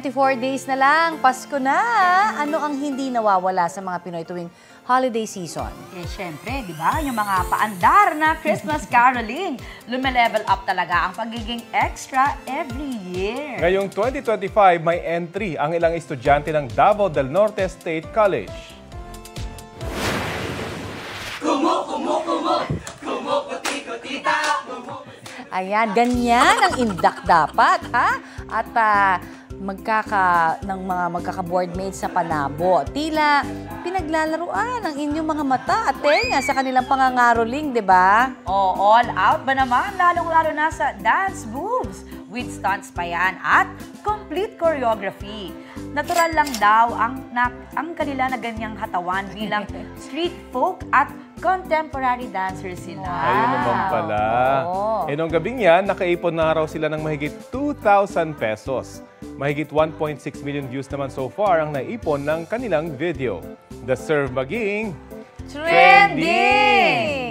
24 days na lang, Pasko na. Ano ang hindi nawawala sa mga Pinoy tuwing holiday season? Eh, syempre, di ba? Yung mga paandar na Christmas caroling. Lume-level up talaga ang pagiging extra every year. Ngayong 2025, may entry ang ilang estudyante ng Davao del Norte State College. Ayan, ganyan ang indak dapat, ha? At magkaka-boardmates sa Panabo. Tila pinaglalaruan ang inyong mga mata at tenga sa kanilang pangangaroling, di ba? Oh, all out ba naman? Lalong-lalo na sa dance moves. With stunts pa yan at complete choreography. Natural lang daw ang kanila na ganyang hatawan bilang street folk at contemporary dancers sila. Ayun naman pala. Oo. Nung gabing yan, nakaipon na raw sila ng mahigit 2,000 pesos. Mahigit 1.6 million views naman so far ang naipon ng kanilang video. The serve maging Trending!